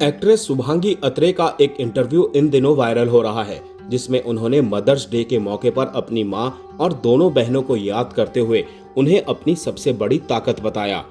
Actress Shubhangi अत्रे का एक interview in दिनों वायरल हो रहा है, जिसमें उन्होंने मदर्स डे के मौके पर अपनी मां और दोनों बहनों को याद करते हुए उन्हें अपनी सबसे बड़ी ताकत बताया।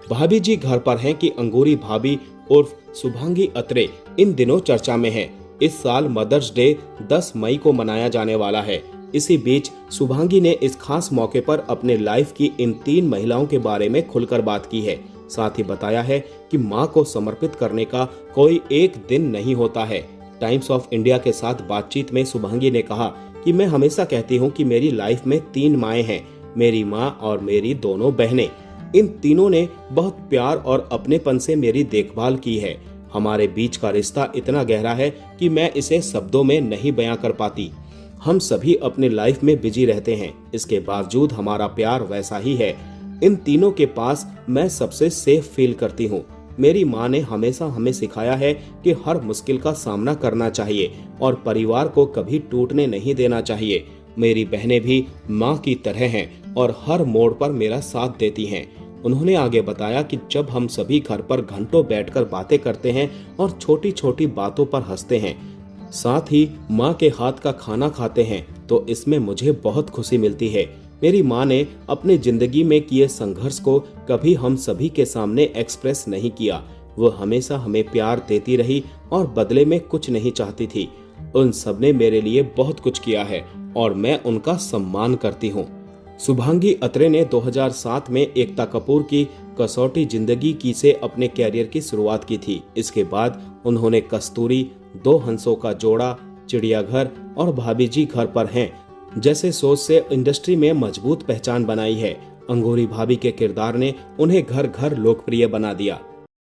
भाभी जी घर पर हैं कि अंगूरी भाभी उर्फ शुभांगी अत्रे इन दिनों चर्चा में है। इस साल मदर्स डे 10 मई को मनाया जाने वाला है। इसी बीच शुभांगी ने इस खास मौके पर अपने लाइफ की इन 3 महिलाओं के बारे में खुलकर बात की है। साथ ही बताया है कि मां को समर्पित करने का कोई एक दिन नहीं होता है। टाइम्स ऑफ इंडिया के साथ बातचीत में शुभांगी ने कहा कि मैं हमेशा कहती हूं कि मेरी लाइफ में 3 माएं हैं, मेरी मां और मेरी दोनों बहनें। इन तीनों ने बहुत प्यार और अपनेपन से मेरी देखभाल की है। हमारे बीच का रिश्ता इतना गहरा है कि मैं इसे शब्दों में नहीं बयां कर पाती। हम सभी अपने लाइफ में बिजी रहते हैं, इसके बावजूद हमारा प्यार वैसा ही है। इन तीनों के पास मैं सबसे सेफ फील करती हूँ। मेरी माँ ने हमेशा हमें सिखाया है कि हर मुश्किल का सामना करना चाहिए और परिवार को कभी टूटने नहीं देना चाहिए। मेरी बहनें भी माँ की तरह हैं और हर मोड़ पर मेरा साथ देती हैं। उन्होंने आगे बताया कि जब हम सभी घर पर घंटों बैठकर बातें करते हैं और छोटी छोटी बातों पर हंसते हैं, साथ ही माँ के हाथ का खाना खाते हैं, तो इसमें मुझे बहुत खुशी मिलती है। मेरी माँ ने अपनी जिंदगी में किए संघर्ष को कभी हम सभी के सामने एक्सप्रेस नहीं किया। वो हमेशा हमें प्यार देती रही और बदले में कुछ नहीं चाहती थी। उन सब ने मेरे लिए बहुत कुछ किया है और मैं उनका सम्मान करती हूँ। शुभांगी अत्रे ने 2007 में एकता कपूर की कसौटी जिंदगी की से अपने कैरियर की शुरुआत की थी। इसके बाद उन्होंने कस्तूरी, 2 हंसों का जोड़ा, चिड़ियाघर और भाभी जी घर पर हैं जैसे शोज से इंडस्ट्री में मजबूत पहचान बनाई है। अंगूरी भाभी के किरदार ने उन्हें घर घर लोकप्रिय बना दिया।